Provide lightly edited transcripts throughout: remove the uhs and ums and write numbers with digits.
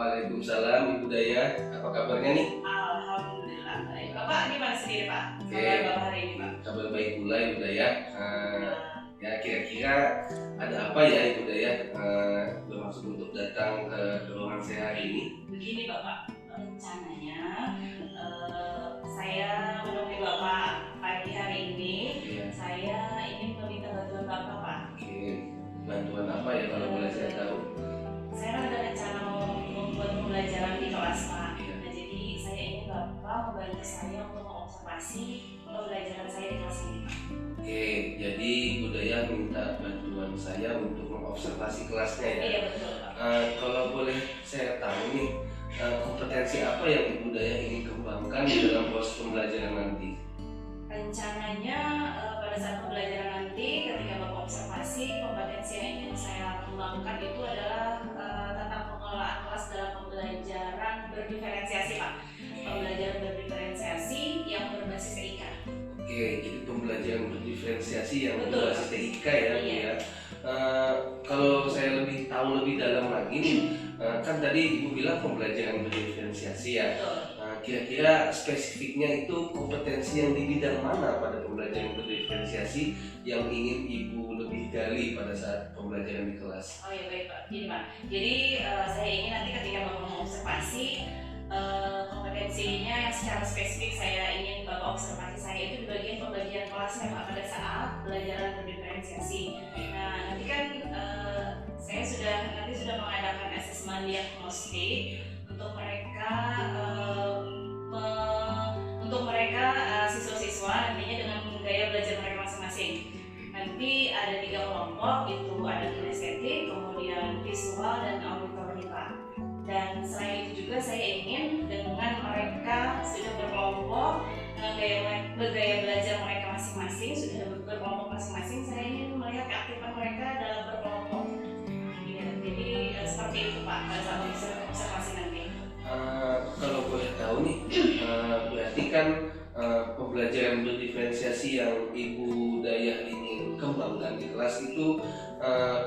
Waalaikumsalam Ibu Daya, apa kabarnya nih? Alhamdulillah baik. Bapak gimana sendiri Pak? Oke. Kabar Bapak hari ini Pak? Kabar baik pula Ibu Daya. Ya kira-kira ada apa ya Ibu Daya bermaksud untuk datang ke ruangan saya hari ini? Begini Bapak, rencananya saya menemui Bapak pagi hari ini. Iya. Saya ingin meminta bantuan Bapak Pak. Oke, bantuan apa ya kalau boleh saya tahu? Saya ada rencana mau membuat pembelajaran di kelas Pak. Iya. Nah, jadi saya ingin Bapak membantu saya untuk mengobservasi pembelajaran saya di kelas ini Pak. Oke, jadi Ibu Daya minta bantuan saya untuk mengobservasi kelasnya ya? Iya betul Pak. Kalau boleh saya tahu nih, kompetensi apa yang Ibu Daya ingin kembangkan di dalam proses pembelajaran nanti? Rencananya pada saat pembelajaran nanti ketika Bapak observasi, kompetensi yang ingin saya kembangkan itu adalah tentang pengelolaan kelas dalam pembelajaran berdiferensiasi Pak. Pembelajaran berdiferensiasi yang berbasis TIK. Oke, jadi pembelajaran berdiferensiasi yang Betul. berbasis TIK ya, Bu Iya. ya. Kalau saya lebih tahu lebih dalam lagi nih, kan tadi Ibu bilang pembelajaran berdiferensiasi ya. Betul. Kira-kira spesifiknya itu kompetensi yang di bidang mana pada pembelajaran berdiferensiasi yang ingin Ibu lebih gali pada saat pembelajaran di kelas? Oh ya baik Pak. Gini Pak. Jadi saya ingin nanti ketika Bapak mengobservasi kompetensinya yang secara spesifik saya ingin Bapak observasi saya itu di bagian pembagian kelasnya Pak pada saat pembelajaran berdiferensiasi. Nah nanti kan saya sudah mengadakan asesmen diagnostik untuk mereka siswa-siswa nantinya dengan gaya belajar mereka masing-masing. Nanti ada 3 kelompok, itu ada kinestetik, kemudian visual dan auditori Pak. Dan selain itu juga saya ingin dengan mereka sudah berkelompok dengan gaya belajar mereka masing-masing, sudah berkelompok masing-masing, saya ingin melihat keaktifan mereka dalam berkelompok. Ya, jadi seperti itu Pak pada saat observasi nanti. Kalau boleh tahu nih, berarti kan pembelajaran berdiferensiasi yang Ibu Daya ingin kembangkan di kelas itu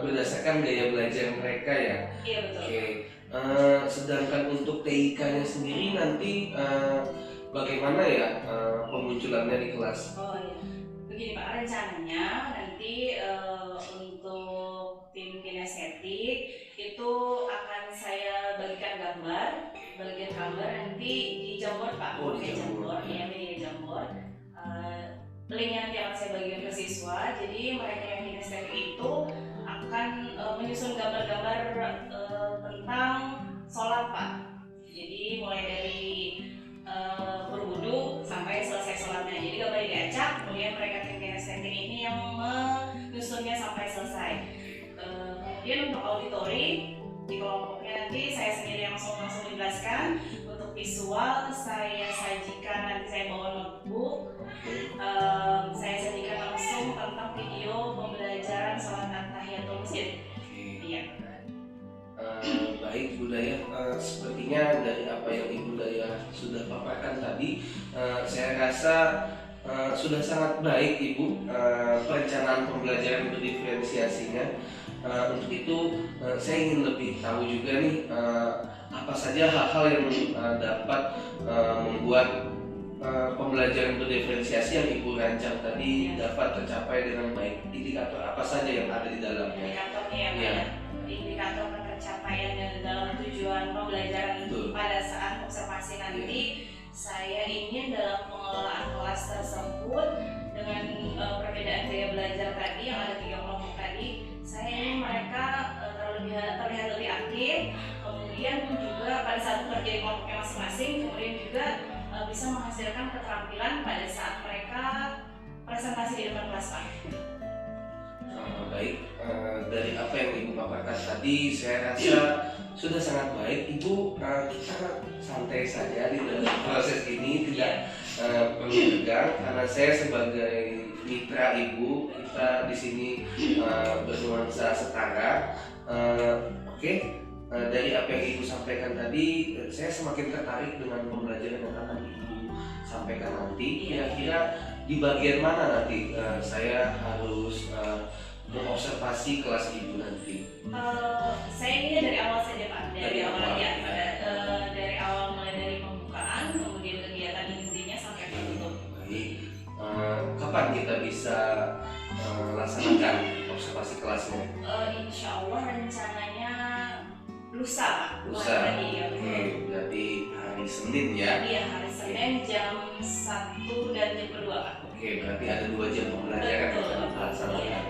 berdasarkan gaya belajar mereka ya. Iya betul. Oke. Sedangkan untuk TIK-nya sendiri nanti bagaimana ya pemunculannya di kelas? Oh iya, begini Pak, rencananya nanti untuk tim kinestetik itu akan saya bagikan bagian gambar nanti di Jamboard Pak. Oh, di Pakai Jamboard. Jamboard, ya media Jamboard. Linknya nanti akan saya bagikan ke siswa, jadi mereka yang kinestetik itu akan menyusun gambar-gambar tentang sholat Pak. Jadi mulai dari berwudu sampai selesai sholatnya. Jadi gambarnya diacak, kemudian mereka tim kinestetik ini yang menyusunnya sampai selesai. Kemudian untuk auditori di kelompoknya nanti saya sendiri yang langsung menjelaskan. Untuk visual saya sajikan, nanti saya bawa notebook. Saya sajikan langsung tentang video pembelajaran sholat at-tahiyatul masjid. Iya. Baik Bu Daya, sepertinya dari apa yang Ibu Daya sudah paparkan tadi, saya rasa sudah sangat baik Ibu perencanaan pembelajaran berdiferensiasinya. Untuk itu saya ingin lebih tahu juga nih apa saja hal-hal yang dapat membuat pembelajaran berdiferensiasi yang Ibu rancang tadi dapat tercapai dengan baik. Indikator apa saja yang ada di dalamnya? Indikatornya yang Ya. Indikator pencapaian dalam tujuan pembelajaran Betul. pada saat observasi nanti, saya ingin dalam pengelolaan kelas tersebut dengan perbedaan gaya belajar tadi yang ada 3 kelompok tadi, saya ingin mereka terlihat lebih aktif, kemudian juga pada saat bekerja di kelompoknya masing-masing, kemudian juga bisa menghasilkan keterampilan pada saat mereka presentasi di depan kelas Pak. Baik, dari apa yang Ibu paparkan tadi saya rasa sudah sangat baik. Ibu, kita santai saja di dalam proses ini, tidak perlu tegang karena saya sebagai mitra Ibu, kita di sini bernuansa setara. Oke. Dari apa yang Ibu sampaikan tadi, saya semakin tertarik dengan pembelajaran yang akan Ibu sampaikan nanti. Kira-kira di bagian mana nanti saya harus mengobservasi kelas Ibu nanti? Saya ingin dari awal saja Pak, dari awal ya, kapan kita bisa laksanakan observasi kelasnya? Insya Allah rencananya lusa. Lusa. Ya, Berarti hari Senin ya? Iya, hari Senin jam 1 dan jam 2 Pak. Oke, berarti ada 2 jam pembelajaran yang akan kita laksanakan.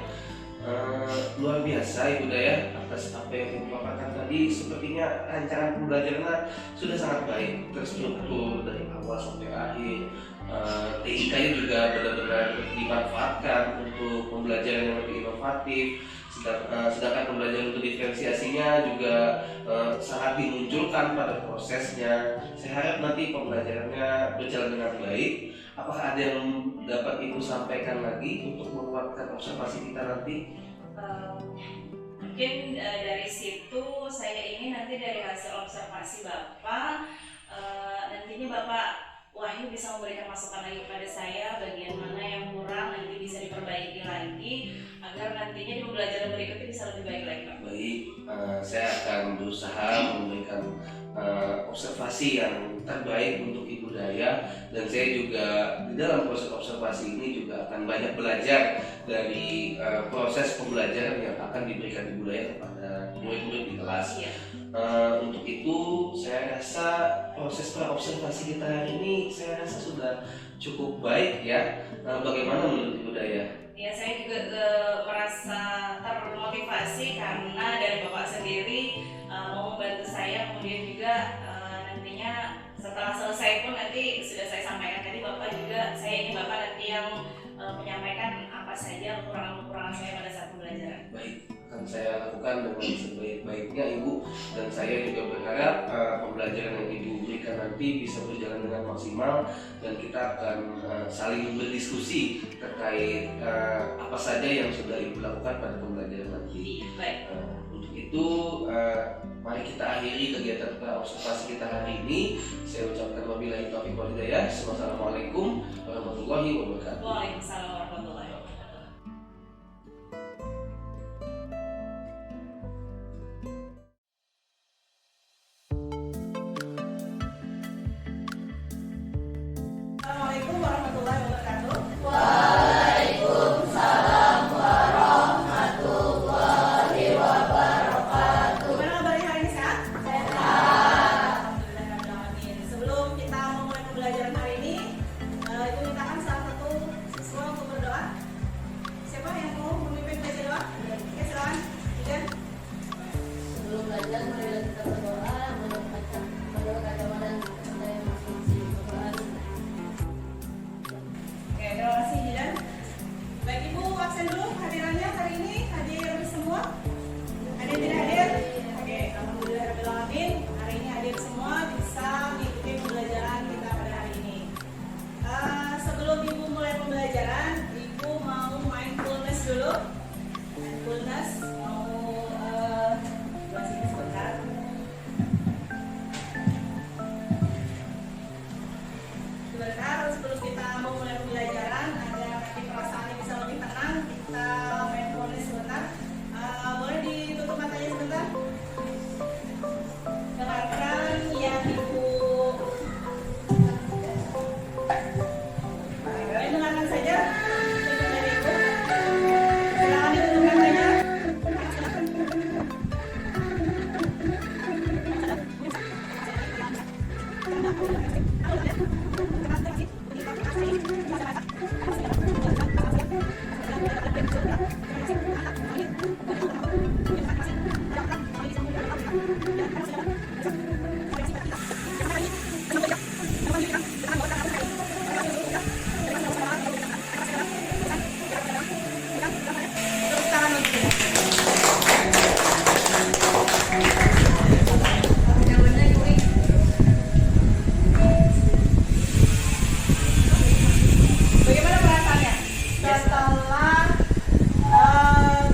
Luar biasa Ibu Daya atas apa yang Ibu paparkan tadi. Sepertinya rancangan pembelajarannya sudah sangat baik, terstruktur dari awal sampai akhir. TIK-nya juga benar-benar dimanfaatkan untuk pembelajaran yang lebih inovatif. Sedangkan pembelajaran untuk diferensiasinya juga sangat dimunculkan pada prosesnya. Saya harap nanti pembelajarannya berjalan dengan baik. Apakah ada yang dapat Ibu sampaikan lagi untuk menguatkan observasi kita nanti? Mungkin dari situ saya ingin nanti dari hasil observasi Bapak, nantinya Bapak Wahyu bisa memberikan masukan lagi kepada saya bagian mana yang kurang nanti bisa diperbaiki lagi agar nantinya di pembelajaran berikutnya bisa lebih baik lagi Pak. Baik, saya akan berusaha memberikan observasi yang terbaik untuk Ibu Daya, dan saya juga di dalam proses observasi ini juga akan banyak belajar dari proses pembelajaran yang akan diberikan Ibu Daya kepada murid-murid di kelas. Iya. Untuk itu saya rasa proses observasi kita hari ini saya rasa sudah cukup baik ya. Bagaimana menurut Ibu Daya? Ya, saya juga merasa termotivasi karena dari Bapak sendiri mau membantu saya, kemudian juga nantinya setelah selesai pun nanti sudah saya sampaikan tadi Bapak juga, saya ingin Bapak nanti yang menyampaikan apa saja kekurangan-kekurangan saya pada saat pembelajaran. Baik, akan saya lakukan dengan sebaik-baiknya Ibu, dan saya juga berharap pembelajaran yang Ibu berikan nanti bisa berjalan dengan maksimal dan kita akan saling berdiskusi terkait apa saja yang sudah Ibu lakukan pada pembelajaran nanti. Baik. Untuk itu mari kita akhiri kegiatan observasi kita hari ini. Saya ucapkan wabillahi taufiq wal hidayah. Wassalamualaikum warahmatullahi wabarakatuh. Waalaikumsalam warahmatullahi wabarakatuh. Assalamualaikum warahmatullahi wabarakatuh. Waalaikumsalam warahmatullahi wabarakatuh. Gimana kabarnya hari ini, sehat? Sehat. Alhamdulillahirrahmanirrahim. Sebelum kita memulai pembelajaran hari ini, Ibu mintakan salah satu siswa untuk berdoa. Siapa yang mau memimpin baca doa? Oke, silakan. Idan. Sebelum belajar, marilah kita berdoa, mendoakan agama dan kepercayaan masing-masing. Oke, terima kasih Idan. Baik, Ibu absen dulu hadirannya hari ini. Hadir semua? Ada yang tidak hadir? Oke, alhamdulillahirrahmanirrahim. Hari ini hadir semua, bisa mengikuti pembelajaran kita pada hari ini. Sebelum Ibu mulai pembelajaran, Ibu mau mindfulness dulu. Mindfulness, mau buat sini sebentar. Sebentar, sebelum kita mau mulai pembelajaran, agar nanti perasaannya bisa lebih tenang, kita mindfulness sebentar. Boleh ditutup matanya sebentar. Dengarkan yang Ibu. Baik, dengarkan saja statement dari Ibu. Silakan ditutup matanya. Tepuk tangan untuk kita. Bagaimana perasaannya setelah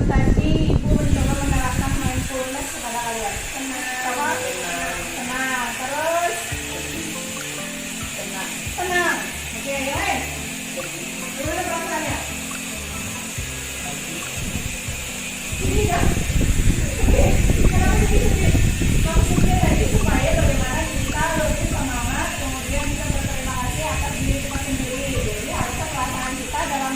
tadi Ibu mencoba menerapkan mindfulness kepada kalian? Tenang. Tenang. Terus? Tenang. Oke, yang lain? Gimana perasaannya? Sedih kan? Oke, kenapa sedih? Maksudnya tadi supaya bagaimana kita lebih semangat, kemudian bisa berterima kasih atas diri kita sendiri. Jadi harusnya perasaan kita dalam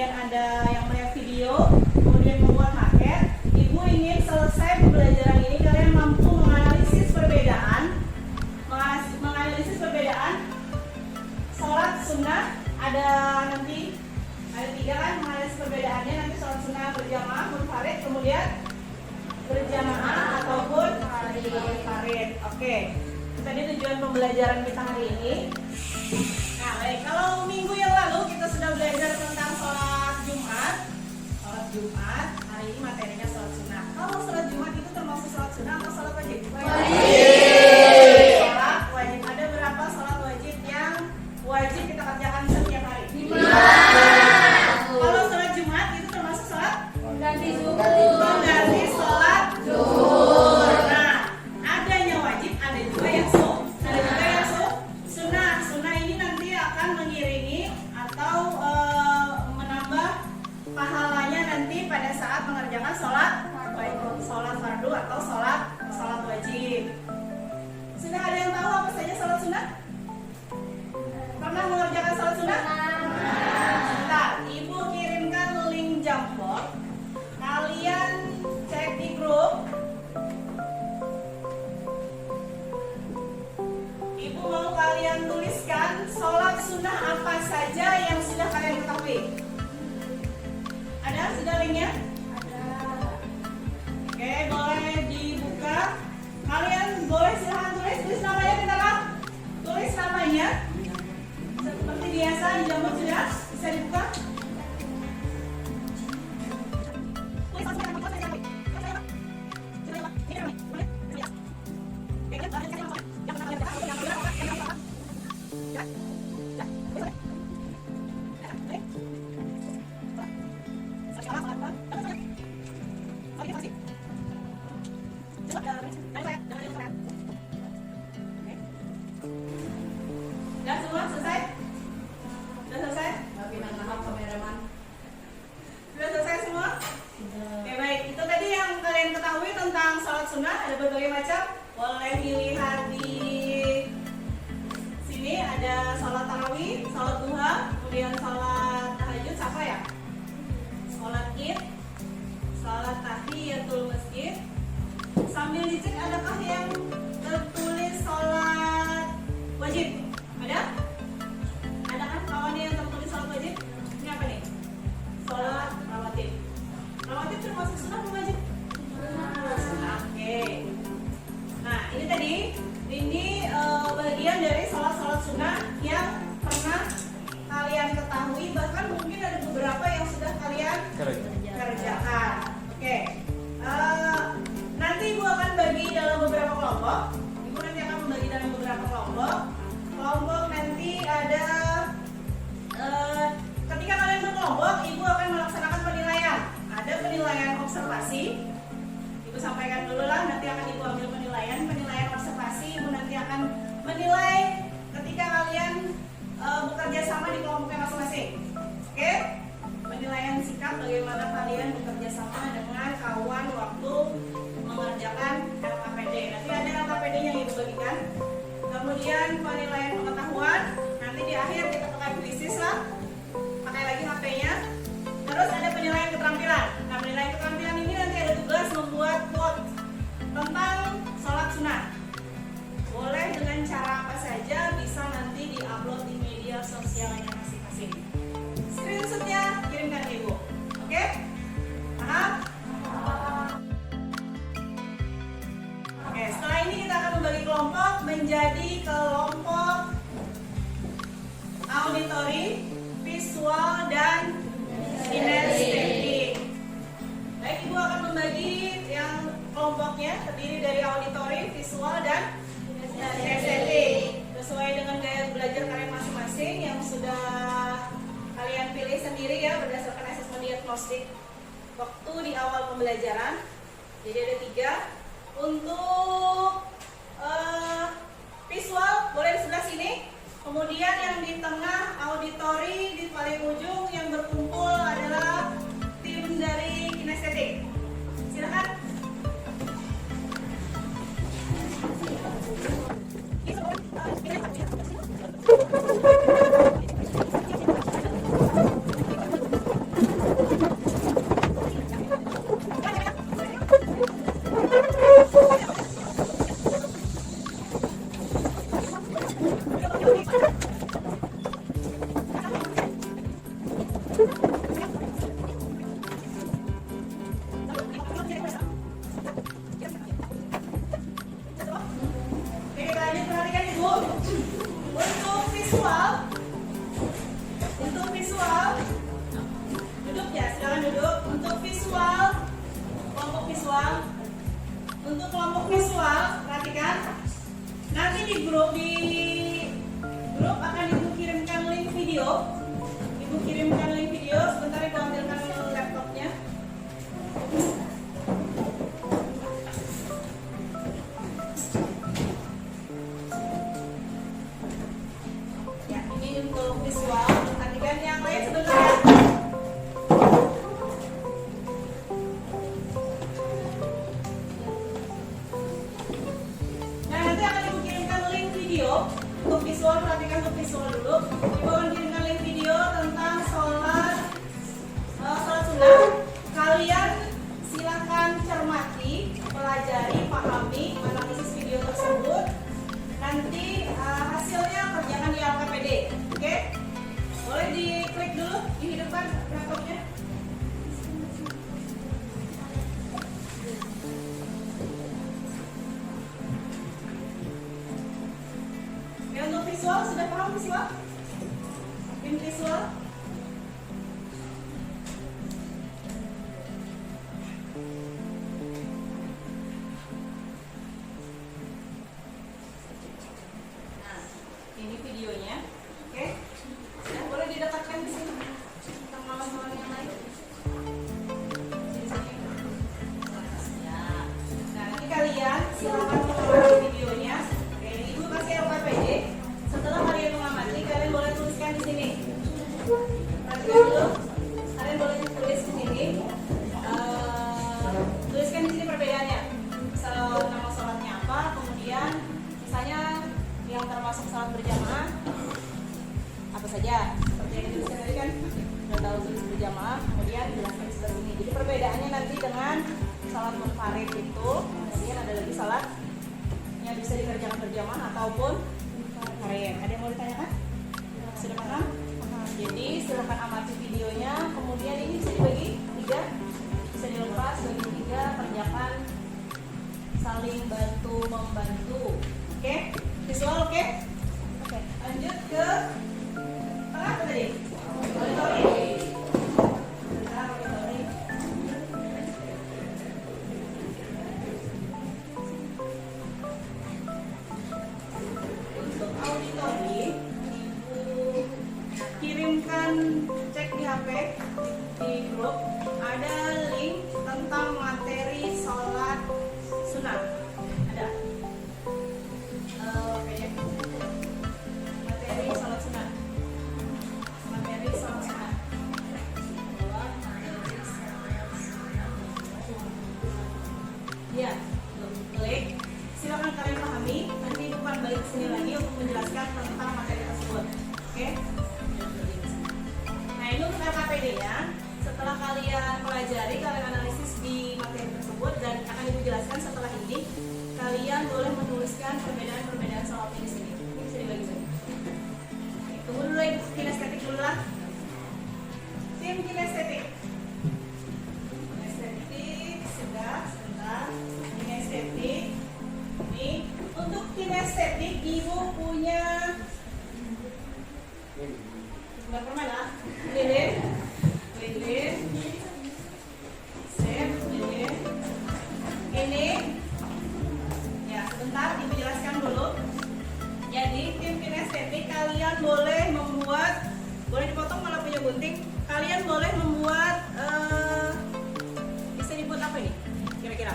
kemudian ada yang melihat video, kemudian membuat maket. Ibu ingin selesai pembelajaran ini kalian mampu menganalisis perbedaan sholat sunnah. Ada nanti ada 3 kan menganalisis perbedaannya, nanti sholat sunnah berjamaah, munfarid, kemudian berjamaah ataupun munfarid. Oke, tadi tujuan pembelajaran kita hari ini. Nah baik, kalau minggu yang lalu kita sudah belajar tentang sholat Jumat. Hari ini materinya sholat sunnah. Kalau sholat Jumat itu termasuk sholat sunnah atau sholat wajib? Sholat wajib. Ada berapa sholat wajib yang wajib kita kerjakan setiap hari? 5. Kalau sholat Jumat itu termasuk sholat Ganti pengganti sholat zuhur. Nah, adanya wajib, ada juga yang sunnah. Sunnah ini nanti akan mengiringi atau menambah pahalanya nanti pada saat mengerjakan sholat fardu atau sholat wajib. Sudah ada yang tahu apa saja sholat sunnah? Pernah mengerjakan sholat sunnah? Sebentar, ibu kirimkan link Jamboard. Kalian cek di grup. Ibu mau kalian tuliskan sholat sunnah apa saja yang sudah kalian ketahui. Ada sudah linknya? Ada. Oke, boleh dibuka. Kalian boleh silahkan tulis namanya, kita kan? Tulis namanya. Seperti biasa di Jamboard sudah bisa dibuka. Sudah semua selesai? Sudah selesai? Sudah selesai semua? Oke baik, itu tadi yang kalian ketahui tentang sholat sunnah. Ada berbagai macam. Boleh dilihat di sini ada sholat tarawih, sholat duha, kemudian sholat tahajud, apa ya? Sholat id, sholat tahiyatul masjid. Sambil dicek adakah yang tertulis sholat wajib? Ada? Ada kan kawannya yang tertulis sholat wajib? Ini apa nih? Sholat rawatib. Rawatib termasuk sunnah atau wajib? Sunnah. Oke. Nah ini tadi, ini bagian dari sholat sunnah yang pernah kalian ketahui, bahkan mungkin ada beberapa yang sudah kalian kerjakan. Oke. Nanti ibu akan bagi dalam beberapa kelompok. Ibu nanti akan membagi dalam beberapa kelompok. Kelompok nanti ada ketika kalian berkelompok, ibu akan melaksanakan penilaian. Ada penilaian observasi. Ibu sampaikan dulu lah, nanti akan ibu ambil penilaian observasi. Ibu nanti akan menilai ketika kalian bekerja sama di kelompoknya masing-masing. Oke? Penilaian sikap bagaimana kalian bekerja sama dengan kawan waktu mengerjakan LKPD. Nanti ada LKPD-nya yang ibu bagikan. Kemudian penilaian pengetahuan. Nanti di akhir kita pakai kuisis lah. Pakai lagi HP-nya. Terus ada penilaian keterampilan. Nah, penilaian keterampilan ini nanti ada tugas membuat quote tentang sholat sunnah. Boleh dengan cara apa saja, bisa nanti di-upload di media sosialnya masing-masing. Screenshotnya kirimkan ke ibu. Oke? Paham? Oke, setelah ini kita akan membagi kelompok menjadi kelompok auditory, visual, dan kinestetik. Baik, ibu akan membagi yang kelompoknya terdiri dari auditory, visual, dan kinestetik sesuai dengan gaya belajar kalian masing-masing yang sudah kalian pilih sendiri ya berdasarkan asesmen diagnostik waktu di awal pembelajaran. Jadi ada 3. Untuk visual boleh di sebelah sini. Kemudian yang di tengah auditory, di paling ujung yang berkumpul adalah tim dari kinestetik. Silakan. Oke, kalian perhatikan Ibu. Untuk visual, duduk ya, silakan duduk. Untuk kelompok visual, perhatikan. Nanti di grup akan Ibu kirimkan link video. Sebentar Ibu ambilkan laptopnya. Ya, ini untuk visual. Perhatikan yang lain sebentar ya. Nah, nanti akan Ibu kirimkan link video untuk visual. Perhatikan untuk visual dulu. Ibu akan kirimkan link video tentang sholat sunnah. Kalian silakan cermati, pelajari, pahami, analisis video tersebut. Nanti hasilnya kerjakan di LKPD. Oke? Boleh diklik dulu, dihidupkan laptopnya. Ya, untuk visual, sudah paham visual? Tim visual? Nah, ini videonya. Oke? Ya, boleh didekatkan di sini. Teman-teman yang lain. Di sini. Ya. Nah, nanti kalian silakan mengamati videonya. Oke, Ibu kasih LKPD. Setelah kalian mengamati, kalian boleh tuliskan di sini. Perhatikan dulu. Kalian boleh tulis di sini. Tuliskan di sini perbedaannya. Nama sholatnya apa, kemudian misalnya yang termasuk sholat berjamaah apa saja. Seperti yang dituliskan tadi kan, sudah tahu tulis berjamaah, kemudian jelaskan seperti ini. Jadi perbedaannya nanti dengan sholat munfarid itu, kemudian ada lagi sholat yang bisa dikerjakan berjamaah ataupun munfarid. Ada yang mau ditanyakan? Sudah paham? Jadi silakan amati videonya. Kemudian ini bisa dibagi 3, bisa dilepas bagi 3, kerjakan saling bantu membantu. Oke? Visual oke? Oke. Lanjut ke tengah apa tadi? Monitoring. Bentar, monitoring. Untuk auditori, Ibu kirimkan, cek di HP, di grup ada link tentang materi sholat sunnah. Ada materi sholat sunnah. Ya, klik. Silakan kalian pahami. Nanti bukan balik sini lagi untuk menjelaskan tentang materi tersebut. Oke? Nah, ini untuk LKPD-nya. Setelah kalian pelajari, kalian analisis di materi tersebut dan akan Ibu jelaskan setelah ini, kalian boleh menuliskan perbedaan-perbedaan sholat di sini. Ini bisa dibagi sini. Tunggu dulu Ibu, kinestetik dulu lah. Tim kinestetik. Kinestetik, sudah, sebentar. Kinestetik. Ini untuk kinestetik Ibu punya nggak pernah lah. Lilin. Set, lilin. Ini ya, sebentar Ibu jelaskan dulu. Jadi tim kinestetik kalian boleh membuat, boleh dipotong kalau punya gunting. Kalian boleh membuat bisa dibuat apa ini kira-kira?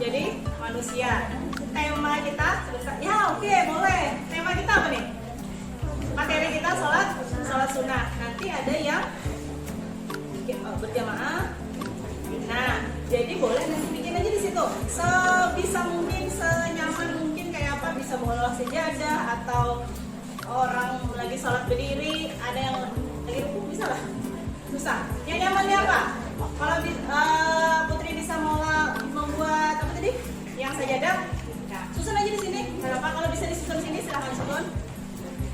Jadi manusia. Tema kita sebentar. Ya oke, boleh. Tema kita apa nih? Materi kita sholat sunnah. Nanti ada yang berjamaah. Nah, jadi boleh nanti bikin aja di situ. Sebisa mungkin, senyaman mungkin kayak apa, bisa bolos sejadah atau orang lagi sholat berdiri, ada yang lagi rukuk, bisa lah. Susah. Yang nyamannya apa? Kalau Putri bisa membuat apa tadi? Yang sajadah. Nah, susun aja di sini. Kenapa? Kalau bisa disusun sini silahkan susun.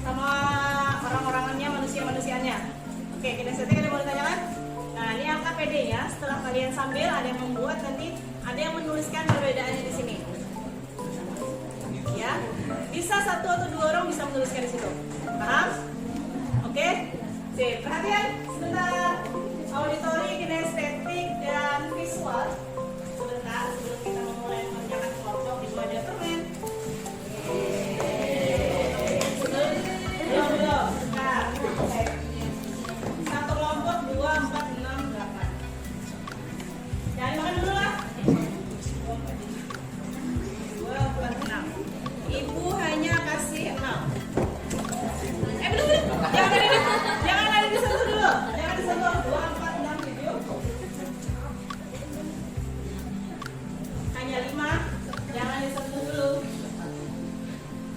Sama orang-orangannya, manusia-manusianya. Oke, kita sambil, ada yang membuat, nanti ada yang menuliskan perbedaannya di sini. Ya, bisa 1 atau 2 orang bisa menuliskan di situ. Paham? Oke? Sip, perhatian sebentar. Auditori, kinestetik, dan visual. Sebentar sebelum kita memulai mengerjakan kelompok, ibu ada permen. Belum. Nah, satu kelompok 2, 4, 6, 8. Jangan makan dulu lah. 2, 4, 6. Ibu hanya kasih 6. Belum. Jangan ada disentuh dulu. Jangan disentuh. 2, 4, 6, 7. Hanya 5. Jangan disentuh dulu.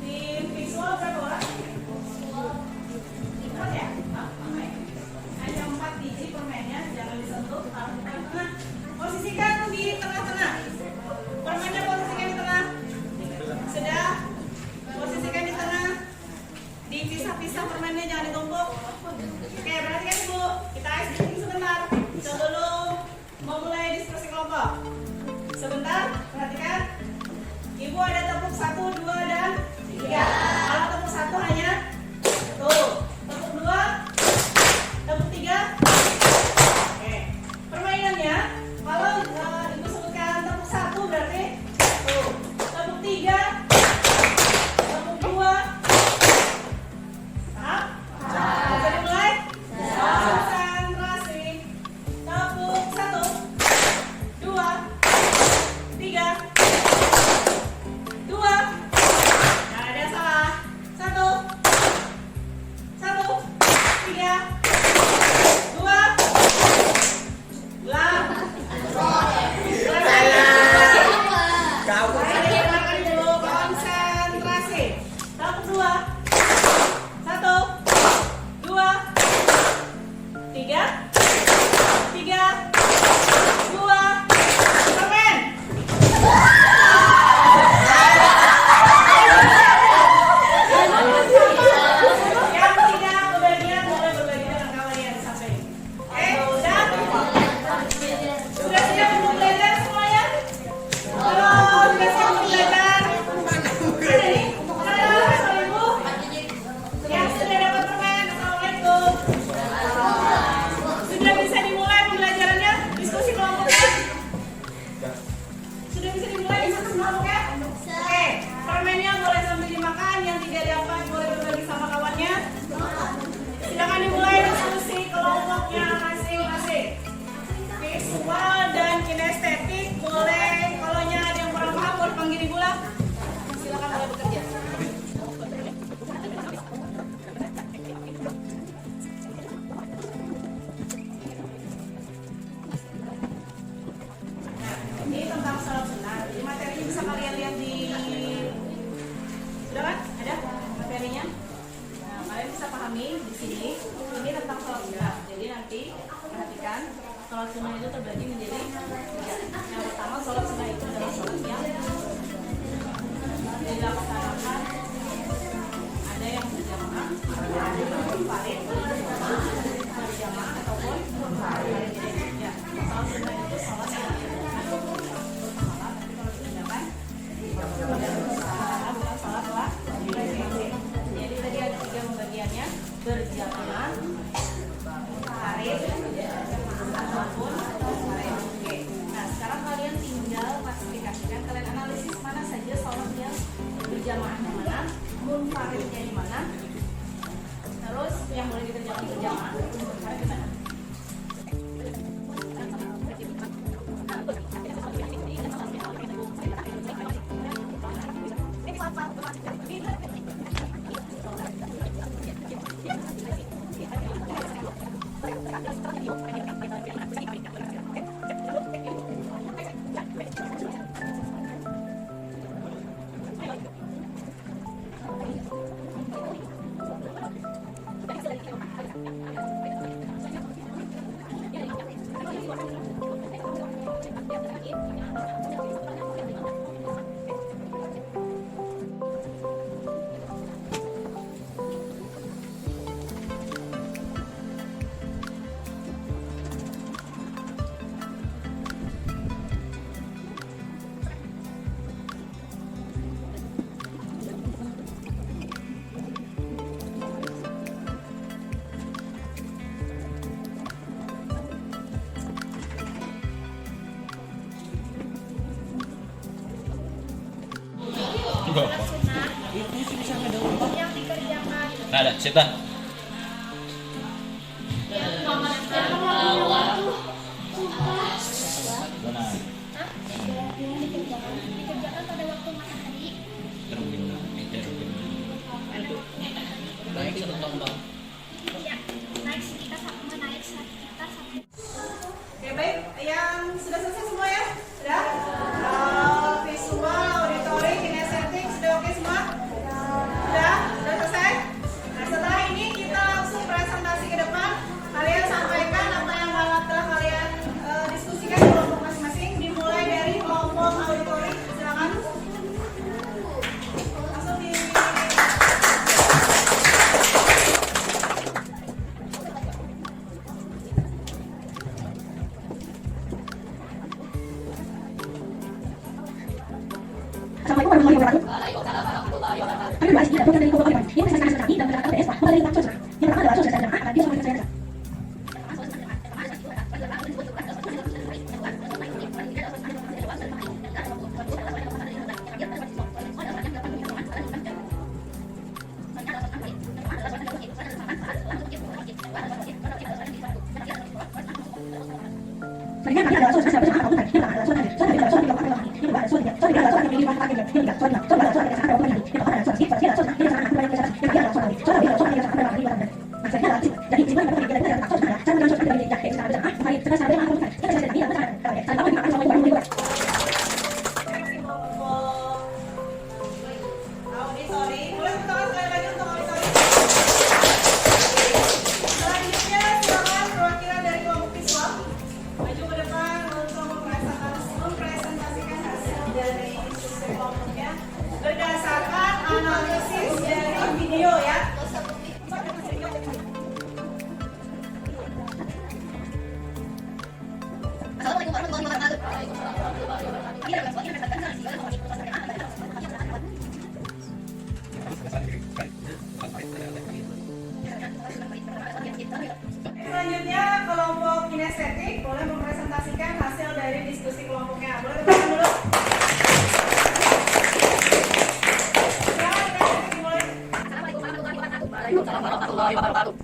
Tim visual berapa orang? 4 ya? Hanya 4 biji permennya. Jangan disentuh. Taruh di tengah. Posisikan di tengah-tengah. Permennya posisikan di tengah. Sudah? Posisikan di tengah. Dipisah-pisah permennya, jangan ditumpuk. Oke, perhatikan ibu. Kita ice breaking sebentar sebelum memulai diskusi kelompok. Sebentar, perhatikan. Ibu ada tepuk 1, 2, dan 3. Kalau tepuk 1 hanya tuh. Tepuk 2, tepuk 3. Oke. Permainannya, kalau ibu sebutkan tepuk 1 berarti tuh. Tepuk 3, tepuk 2. Paham? Bisa dimulai? Konsentrasi. Tepuk 1, 2, 3, 2. Jangan ada salah. 1, 3, 2. Ulang. Dengarkan dulu. Konsentrasi. Tepuk 2, 1, 2, 3, 2. Permen. Yang tidak kebagian boleh berbagi dengan kawan yang sampai. Sudah siap untuk belajar semuanya? Halo, sudah siap untuk belajar? Ada nih? Halo, ibu. Yang sudah dapat permen, assalamualaikum. Sudah bisa dimulai pembelajarannya? Diskusi kelompoknya? Sudah bisa dimulai diskusi kelompoknya? Oke, permennya boleh sambil dimakan, yang tidak dapat boleh berbagi sama kawannya. Silakan dimulai diskusi kelompoknya masing-masing. Visual dan kinestetik boleh, kalau ada yang kurang paham boleh panggil ibu lah. Silakan boleh bekerja. Nah, ini tentang sholat sunat. Jadi materinya bisa kalian lihat di, sudah kan? Ada materinya? Nah, kalian bisa pahami di sini. Ini tentang sholat sunat. Jadi nanti perhatikan, sholat sunat itu terbagi menjadi 3. Yang pertama, sholat sunat itu adalah sholat yang dilaksanakan, ada yang berjamaah, ada yang munfarid, berjamaah ataupun munfarid. Ya, sholat sunat itu sholat yang dilakukan bersamaan, tapi kalau dikerjakan bukan sholat wajib. Jadi tadi ada 3 pembagiannya: berjamaah, munfarid, ataupun munfarid. Oke. Nah, sekarang kalian tinggal klasifikasikan, kalian analisis mana saja sholat yang berjamaahnya mana, munfaridnya di mana, terus yang boleh dikerjakan berjamaah, munfarid di mana. ada. Sip dah. Benar. Dikerjakan pada waktu matahari. Baik satu tombol. Ya, naik sekitar satu. Oke baik, yang sudah selesai semua ya? Sudah? Visual, auditory, kinestetik, sudah oke semua? Sudah? Sudah selesai? Nah setelah ini kita langsung presentasi ke depan. Kalian sampaikan apa yang telah kalian diskusikan di kelompok masing-masing. Dimulai dari kelompok auditory, silakan. Langsung di... Assalamualaikum warahmatullahi wabarakatuh. Kami membahas tidak dari kelompok auditory. Ini presentasi kami dan berlatar PS mengenai tentang sosial. Yang pertama adalah sosial jamaah akan dilakukan secara selanjutnya kami adalah sosial berjamaah atau bukan. Yang pertama adalah sosial yang adalah sosial yang adalah sosial yang adalah sosial yang adalah sosial yang memiliki manfaat yang adalah sosial yang adalah sosial yang sangat bermanfaat yang adalah sosial yang adalah sosial yang sangat bermanfaat yang adalah sosial yang adalah sosial yang sangat bermanfaat yang adalah maksudnya adalah jadi sebenarnya pada kita adalah sosial cara dengan sosial yang tidak secara berjamaah mari kita sama dengan kita kita jadi tidak benar saya tahu tidak akan sampai baru Auditory, boleh pertama sekali lagi untuk auditory. Selanjutnya silakan perwakilan dari kelompok visual maju ke depan untuk mempresentasikan hasil dari diskusi kelompoknya berdasarkan analisis dari video ya. Assalamualaikum warahmatullahi Selanjutnya kelompok kinestetik boleh mempresentasikan hasil dari diskusi kelompoknya. Boleh tekan dulu. Silakan kinestetik dimulai. Assalamualaikum warahmatullahi wabarakatuh.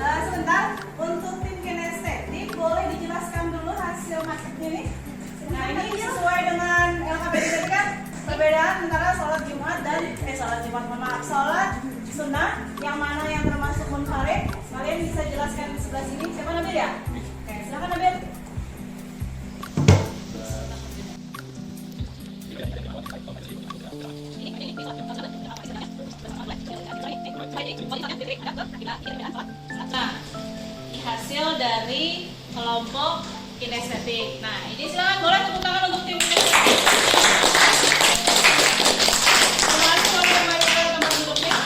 Sebentar, untuk tim kinestetik boleh dijelaskan dulu hasil masuknya nih. Nah ini sesuai dengan LKPD tadi kan perbedaan antara sholat Jumat dan sholat sunnah yang mana yang termasuk munfarid. Kalian bisa jelaskan di sebelah sini. Siapa Nabil ya? Oke, silakan Nabil. Nah, hasil dari kelompok kinestetik. Nah, ini silakan boleh tepuk tangan untuk tim kinestetik. Kembali ke tempat duduknya.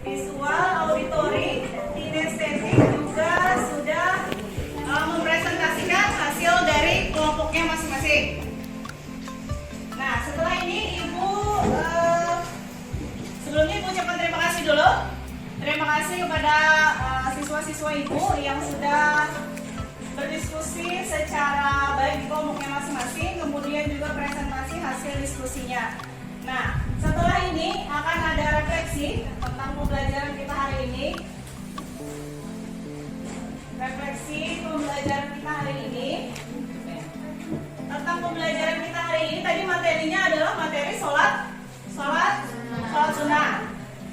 Visual, auditory, kinestetik juga sudah mempresentasikan hasil dari kelompoknya masing-masing. Nah, setelah ini Ibu sebelumnya Ibu ucapkan terima kasih dulu. Terima kasih kepada siswa-siswa Ibu yang sudah berdiskusi secara baik di kelompoknya masing-masing, kemudian juga presentasi hasil diskusinya. Nah, setelah ini akan ada refleksi tentang pembelajaran kita hari ini. Refleksi pembelajaran kita hari ini. Tentang pembelajaran kita hari ini, tadi materinya adalah materi sholat sunnah.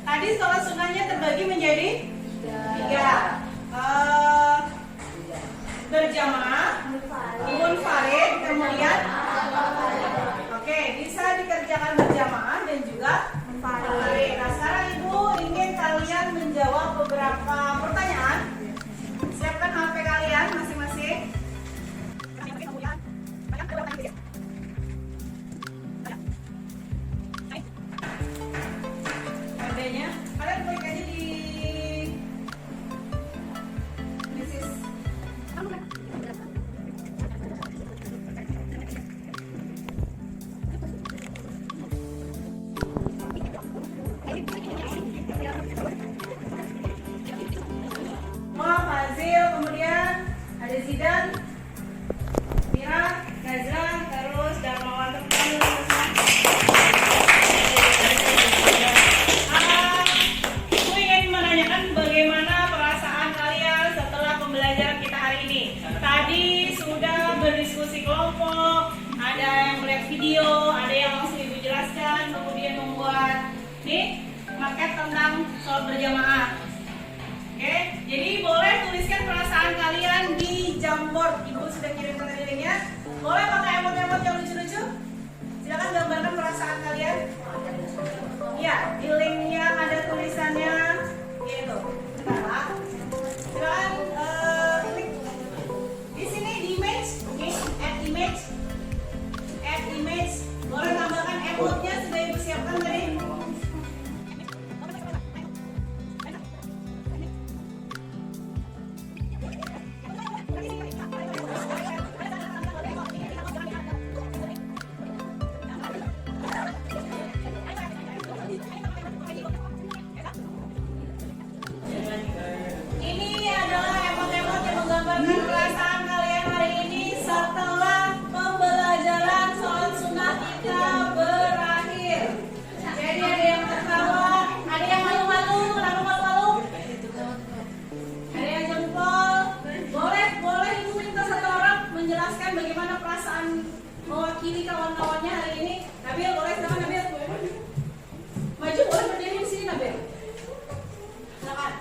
Tadi sholat sunnahnya terbagi menjadi 3. Berjamaah, munfarid, kemudian oke, bisa dikerjakan berjamaah dan juga munfarid. Nah, sekarang Ibu ingin kalian menjawab beberapa Ada Zidan, Mira, Nazra, terus Darmawan Aku ingin menanyakan bagaimana perasaan kalian setelah pembelajaran kita hari ini. Tadi sudah berdiskusi kelompok, ada yang melihat video, ada yang langsung ibu jelaskan, kemudian membuat maket tentang sholat berjamaah. Oke, jadi boleh tuliskan perasaan kalian di Jamboard. Ibu sudah kirimkan tadi linknya. Boleh pakai emot-emot yang lucu-lucu. Silakan gambarkan perasaan kalian. Ya, di linknya ada tulisannya. Gitu. Sebentar. Silakan klik di sini di image. Oke, add image. Boleh tambahkan emotnya sudah ibu siapkan tadi. Ini adalah emot-emot yang menggambarkan perasaan kalian hari ini setelah pembelajaran sholat sunnah kita berakhir. Jadi ada yang tertawa, ada yang malu-malu, kenapa malu-malu? Ada yang jempol. Boleh ibu minta satu orang menjelaskan bagaimana perasaan mewakili kawan-kawannya hari ini. Nabil, boleh silakan Nabil. Maju, boleh berdiri di sini Nabil. Silakan.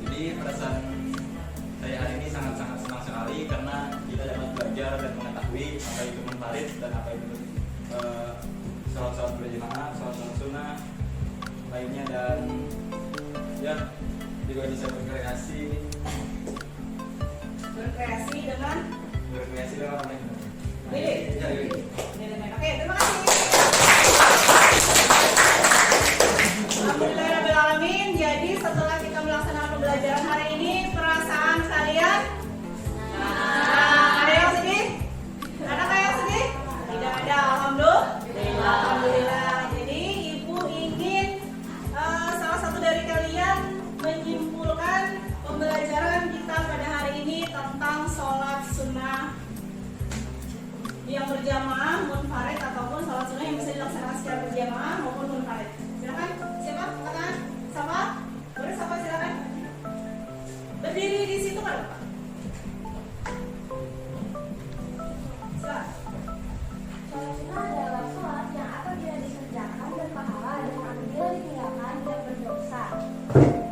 Jadi perasaan saya hari ini sangat-sangat senang sekali karena kita dapat belajar dan mengetahui apa itu munfarid dan apa itu sholat berjamaah, sholat sunnah lainnya, dan ya juga bisa berkreasi dengan apa yang Lili. ya, Lili. Oke, terima kasih. Alhamdulillahirrahmanirrahim. Jadi setelah kita melaksanakan pembelajaran hari ini, perasaan kalian? Ada yang sedih? Ada yang sedih? Tidak ada. Alhamdulillah. Jadi ibu ingin salah satu dari kalian menyimpulkan pembelajaran kita pada hari ini tentang sholat sunnah yang berjamaah, munfarid, ataupun sholat sunnah yang bisa dilaksanakan secara berjamaah maupun munfarid. Silakan, siapa? Katakan, siapa? Boleh siapa? Silakan. Berdiri di situ kan? Silakan. Sholat sunnah adalah sholat yang apabila dikerjakan berpahala dan apabila ditinggalkan dia berdosa.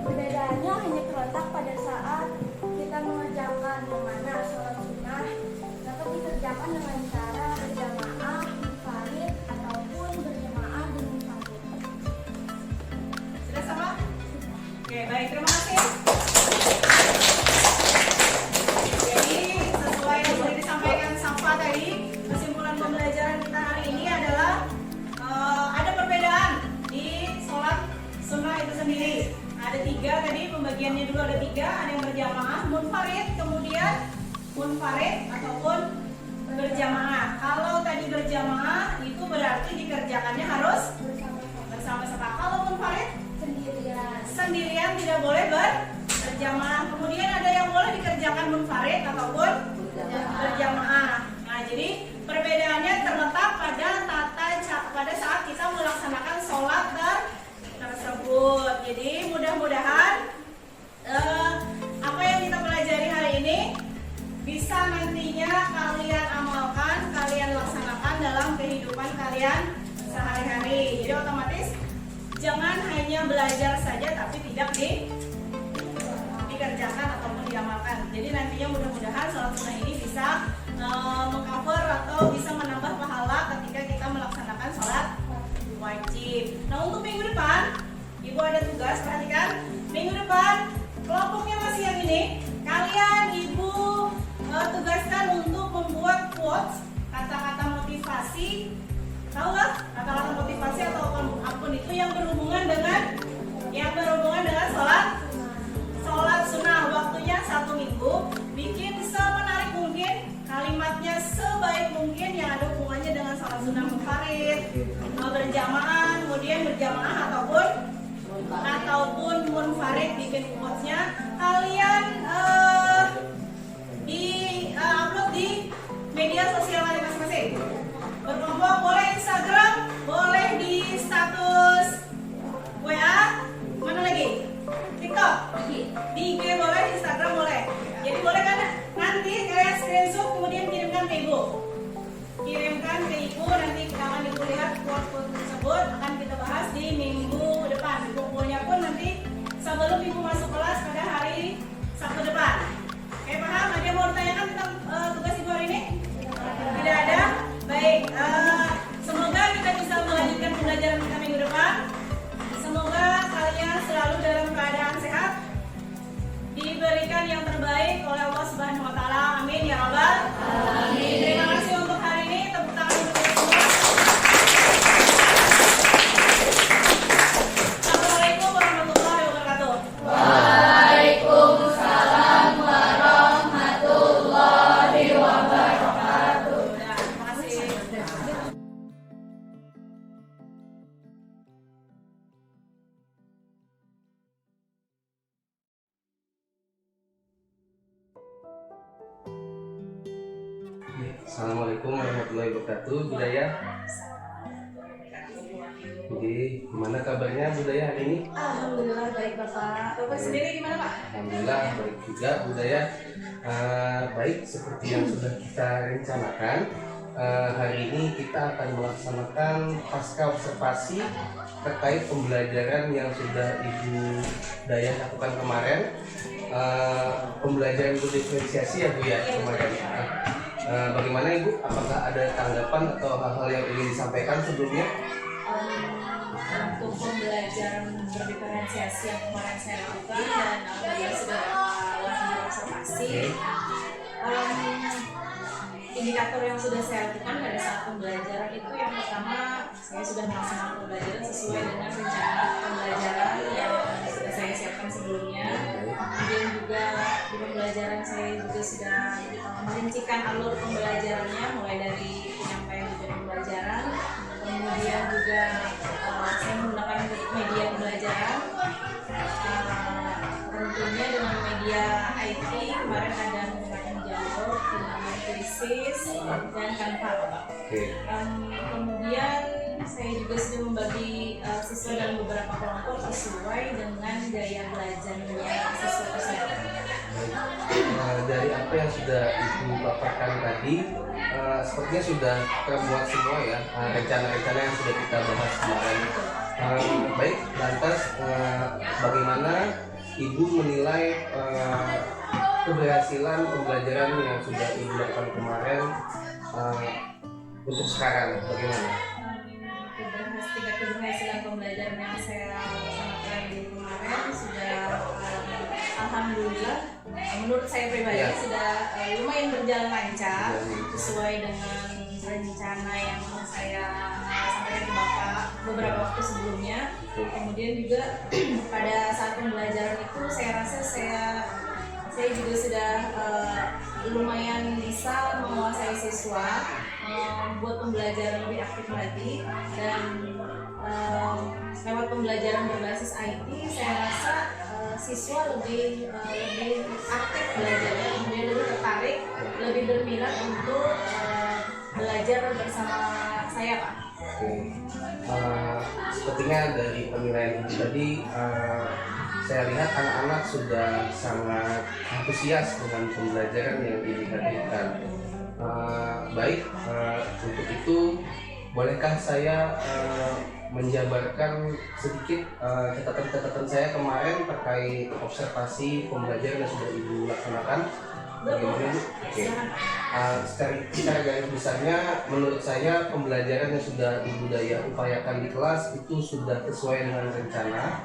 Perbedaannya hanya terletak pada saat kita mengerjakan yang mana sholat sunnah dapat dikerjakan dengan cara berjamaah, munfarid, ataupun berjamaah dan munfarid. Sudah sama? Oke, baik. Terima kasih. Jadi, sesuai yang sudah disampaikan Safa tadi, kesimpulan pembelajaran kita hari ini adalah ada perbedaan di sholat sunnah itu sendiri. Ada 3 tadi, pembagiannya dulu ada 3. Ada yang berjamaah, munfarid, kemudian munfarid ataupun berjamaah. Kalau tadi berjamaah itu berarti dikerjakannya harus bersama-sama. Kalau munfarid sendirian tidak boleh berjamaah. Kemudian ada yang boleh dikerjakan munfarid ataupun berjamaah. Nah, jadi perbedaannya terletak pada saat kita melaksanakan sholat tersebut. Jadi mudah-mudahan apa yang kita pelajari hari ini bisa nantinya kalian amalkan, kalian laksanakan dalam kehidupan kalian sehari-hari. Jadi otomatis jangan hanya belajar saja tapi tidak dikerjakan ataupun diamalkan. Jadi nantinya mudah-mudahan sholat sunnah ini bisa mengcover atau bisa menambah pahala ketika kita melaksanakan sholat wajib. Nah, untuk minggu depan ibu ada tugas, perhatikan. Minggu depan kelompoknya masih yang ini. Kalian ibu tugaskan untuk membuat quotes, kata-kata motivasi. Tahu nggak kata-kata motivasi atau apapun itu yang berhubungan dengan sholat sunnah. Waktunya 1 minggu. Bikin semenarik mungkin, kalimatnya sebaik mungkin yang ada hubungannya dengan sholat sunnah munfarid, berjamaah, kemudian berjamaah ataupun munfarid. Bikin Assalamualaikum warahmatullahi wabarakatuh, Budaya. Jadi, gimana kabarnya Budaya hari ini? Alhamdulillah baik Bapak. Bapak sendiri gimana Pak? Alhamdulillah baik juga Budaya. Baik, seperti yang sudah kita rencanakan, hari ini kita akan melaksanakan pasca observasi terkait pembelajaran yang sudah Ibu Daya lakukan kemarin. Pembelajaran berdiferensiasi ya Bu ya kemarin. Bagaimana Ibu? Apakah ada tanggapan atau hal-hal yang ingin disampaikan sebelumnya? Untuk pembelajaran berdiferensiasi yang kemarin saya lakukan dan alhamdulillah sudah lakukan observasi. Indikator yang sudah saya lakukan pada saat pembelajaran itu yang pertama, saya sudah melaksanakan pembelajaran sesuai dengan rencana pembelajaran yang sudah saya siapkan sebelumnya. Kemudian juga di pembelajaran saya juga sudah merincikan alur pembelajarannya mulai dari penyampaian tujuan pembelajaran, kemudian juga saya menggunakan media pembelajaran, tentunya dengan media IT kemarin ada menggunakan Jamboard, kemudian Quizzes dan Canva. Kemudian saya juga sudah membagi siswa dalam beberapa kelompok sesuai dengan gaya belajarnya siswa tersebut. Dari apa yang sudah Ibu paparkan tadi, sepertinya sudah terbuat semua ya rencana-rencana yang sudah kita bahas kemarin. Baik, lantas bagaimana Ibu menilai keberhasilan pembelajaran yang sudah Ibu lakukan kemarin untuk sekarang? Bagaimana? Tingkat keberhasilan pembelajaran yang saya laksanakan di kemarin sudah alhamdulillah menurut saya pribadi sudah lumayan berjalan lancar sesuai dengan rencana yang saya sampaikan ke Bapak beberapa waktu sebelumnya. Kemudian juga pada saat pembelajaran itu saya rasa saya juga sudah lumayan bisa menguasai siswa, membuat pembelajaran lebih aktif lagi, dan lewat pembelajaran berbasis IT saya rasa siswa lebih aktif belajarnya, kemudian lebih tertarik, lebih berminat untuk belajar bersama saya Pak. Sepertinya dari penilaian Ibu tadi, saya lihat anak-anak sudah sangat antusias dengan pembelajaran yang Ibu hadirkan. Baik, untuk itu bolehkah saya menjabarkan sedikit catatan-catatan saya kemarin terkait observasi pembelajaran yang sudah Ibu laksanakan? Bagaimana Bu? Oke. Secara garis besarnya, menurut saya pembelajaran yang sudah Ibu Daya upayakan di kelas itu sudah sesuai dengan rencana,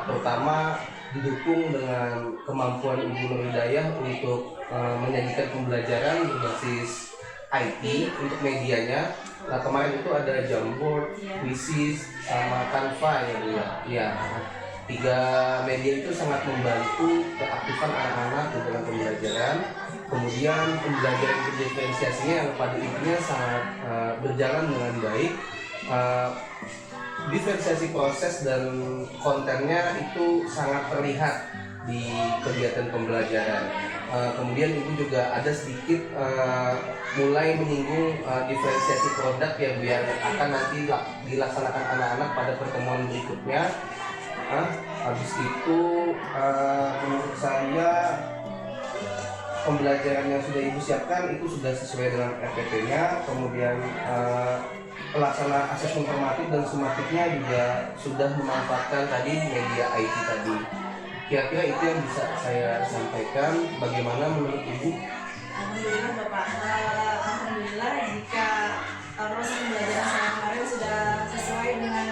terutama didukung dengan kemampuan Ibu Nur Hidayah untuk menyajikan pembelajaran berbasis IT untuk medianya. Nah, kemarin itu ada Jamboard, Quizzes, sama Canva ya Bu ya. Iya. 3 media itu sangat membantu keaktifan anak-anak di dalam pembelajaran. Kemudian pembelajaran berdiferensiasinya yang pada intinya sangat berjalan dengan baik. Diferensiasi proses dan kontennya itu sangat terlihat di kegiatan pembelajaran. Kemudian Ibu juga ada sedikit mulai menyinggung diferensiasi produk yang biar akan nanti dilaksanakan anak-anak pada pertemuan berikutnya. Habis itu menurut saya pembelajaran yang sudah Ibu siapkan itu sudah sesuai dengan RPP-nya. Kemudian pelaksanaan asesmen formatif dan sumatifnya juga sudah memanfaatkan tadi media IT tadi. Kira-kira itu yang bisa saya sampaikan. Bagaimana menurut Ibu? Alhamdulillah Bapak, alhamdulillah jika proses pembelajaran saya kemarin sudah sesuai dengan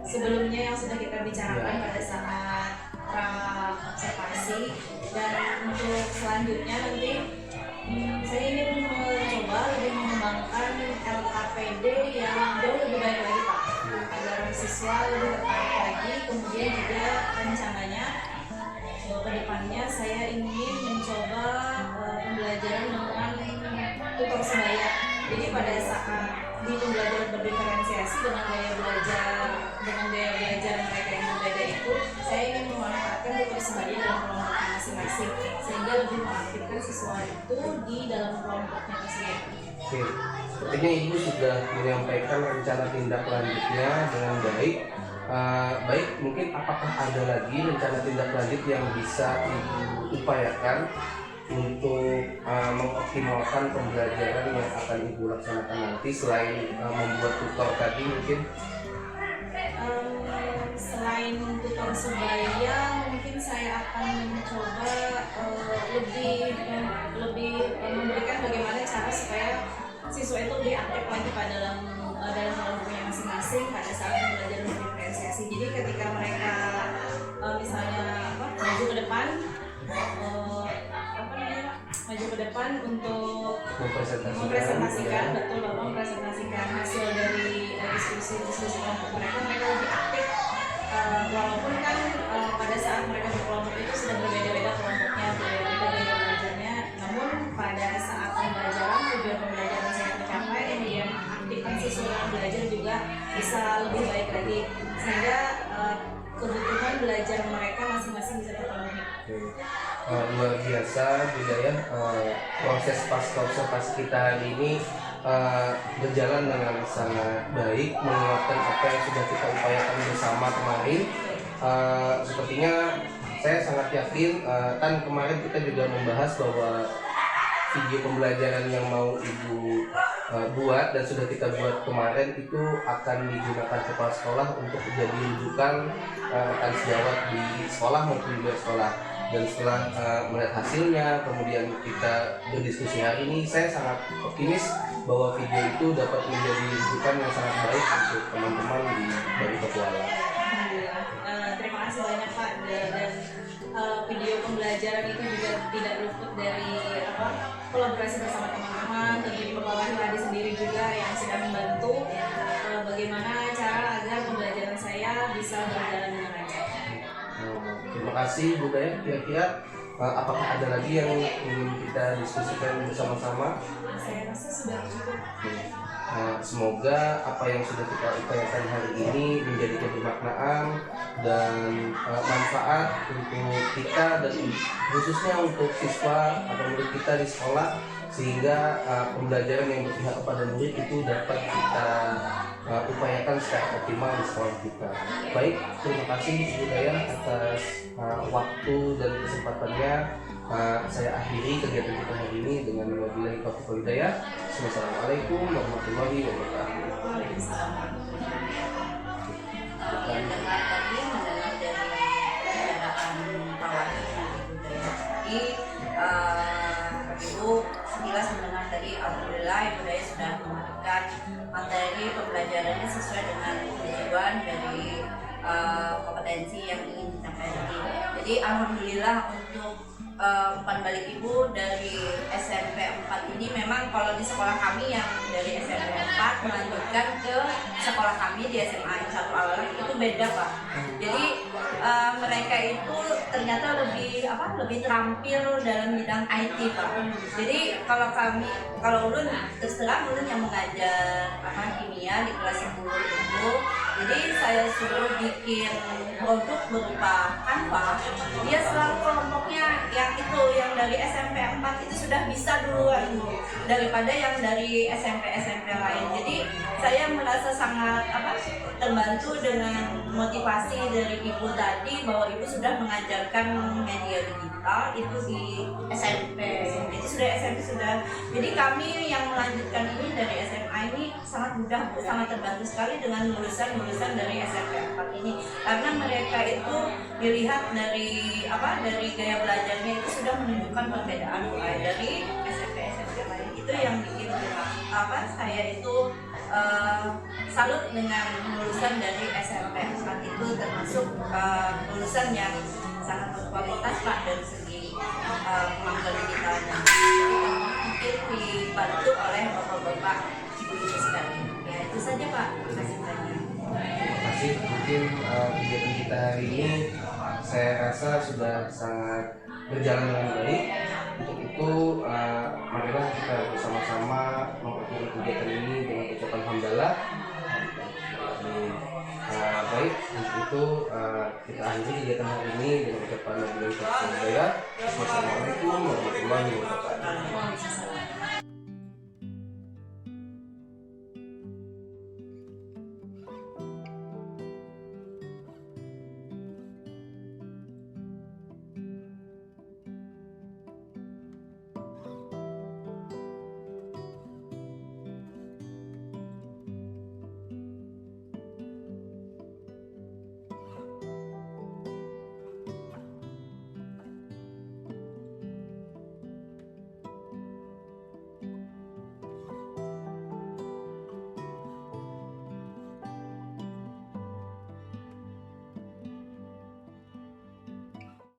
sebelumnya yang sudah kita bicarakan pada saat observasi. Dan untuk selanjutnya nanti saya ingin mencoba lebih mengembangkan LKPD yang jauh lebih baik lagi Pak, agar siswa lebih tertarik lagi. Kemudian juga rencananya ke depannya saya ingin mencoba pembelajaran dengan tutor sebaya. Jadi pada saat di pembelajaran berdiferensiasi dengan gaya belajar mereka yang berbeda itu, saya ingin memanfaatkan tutor sebaya dalam kelompok masing-masing sehingga lebih mengaktifkan siswa itu di dalam kelompoknya tersebut. Oke, sepertinya Ibu sudah menyampaikan rencana tindak lanjutnya dengan baik. Baik, mungkin apakah ada lagi rencana tindak lanjut yang bisa Ibu upayakan untuk mengoptimalkan pembelajaran yang akan Ibu laksanakan nanti selain membuat tutor tadi mungkin? Selain tutor sebaya, mungkin saya akan mencoba lebih memberikan bagaimana cara supaya siswa itu lebih aktif lagi dalam kelompoknya masing-masing pada saat pembelajaran berdiferensiasi. Jadi ketika mereka misalnya maju ke depan, maju ke depan untuk mempresentasikan, betul Bapak, mempresentasikan hasil dari diskusi kelompok mereka lebih aktif. Walaupun kan pada saat mereka berkelompok itu sudah berbeda-beda kelompoknya, berbeda-beda gaya belajarnya, namun pada saat pembelajaran, tujuan pembelajaran saya tercapai, kemudian aktifkan siswa dalam belajar juga bisa lebih baik lagi, sehingga kebutuhan belajar mereka masing-masing bisa terpenuhi. Luar biasa juga ya, proses pasca observasi kita hari ini berjalan dengan sangat baik, menguatkan apa yang sudah kita upayakan bersama kemarin. Sepertinya saya sangat yakin, kan kemarin kita juga membahas bahwa video pembelajaran yang mau Ibu buat dan sudah kita buat kemarin itu akan digunakan kepala sekolah untuk menjadi rujukan akan sejawat di sekolah maupun di luar sekolah. Dan setelah melihat hasilnya, kemudian kita berdiskusi hari ini, saya sangat optimis bahwa video itu dapat menjadi rujukan yang sangat baik untuk teman-teman di Bali Petualang. Alhamdulillah. Terima kasih banyak Pak, dan video pembelajaran itu juga tidak luput dari kolaborasi bersama teman-teman, tentunya Bapak Wahyu Hadi sendiri juga yang sudah membantu bagaimana cara agar pembelajaran saya bisa berjalan dengan lancar. Terima kasih Bu Daya. Kira-kira apakah ada lagi yang ingin kita diskusikan bersama-sama? Saya rasa sudah cukup. Semoga apa yang sudah kita upayakan hari ini menjadi kebermaknaan dan manfaat untuk kita dan khususnya untuk siswa atau murid kita di sekolah, sehingga pembelajaran yang berpihak kepada murid itu dapat kita upayakan secara optimal di sekolah kita. Baik, terima kasih Bu Daya atas waktu dan kesempatannya. Saya akhiri kegiatan kita hari ini dengan wabillahi taufiq wal hidayah. Wassalamualaikum warahmatullahi wabarakatuh. Waalaikumsalam. Yang dengar tadi mendengar dari pembicaraan Pak Wahyu dan Ibu Daya tadi, Ibu sekilas mendengar tadi, alhamdulillah Ibu Daya sudah memberikan materi pembelajarannya sesuai dengan tujuan dari kompetensi yang ingin dicapai tadi. Jadi alhamdulillah untuk umpan balik Ibu dari SMP 4 ini, memang kalau di sekolah kami yang dari SMP 4 melanjutkan ke sekolah kami di SMA 1 Al-Alam itu beda Pak. Jadi mereka itu ternyata lebih terampil dalam bidang IT Pak. Jadi kalau Ulun terus terang, Ulun yang mengajar kimia di kelas 10 itu, jadi saya suruh bikin produk berupa Canva. Dia selalu kelompoknya yang dari SMP 4 itu sudah bisa duluan daripada yang dari SMP lain. Jadi saya merasa sangat terbantu dengan motivasi dari Ibu tadi, bahwa Ibu sudah mengajarkan media digital itu di SMP. Itu sudah SMP sudah. Jadi kami yang melanjutkan ini dari SMA ini sangat mudah, sangat terbantu sekali dengan lulusan dari SMP 4 ini, karena mereka itu dilihat dari gaya belajarnya itu sudah menunjukkan perbedaan mulai dari SMP lain. Itu yang bikin saya itu salut dengan lulusan dari SMP 4 itu, termasuk lulusan yang sangat berkualitas Pak dari segi kemampuan digitalnya. Mungkin dibantu oleh bapak-bapak ibu-ibu sekalian. Ya itu saja Pak. Terima kasih banyak. Terima kasih. Mungkin kegiatan kita hari ini saya rasa sudah sangat berjalan dengan baik. Untuk itu marilah kita bersama-sama mengakhiri kegiatan ini dengan ucapan hamdalah. Baik, untuk itu kita akhiri kegiatan hari ini dengan ucapan wabillahi taufiq wal hidayah. Wassalamualaikum warahmatullahi wabarakatuh. Waalaikumsalam.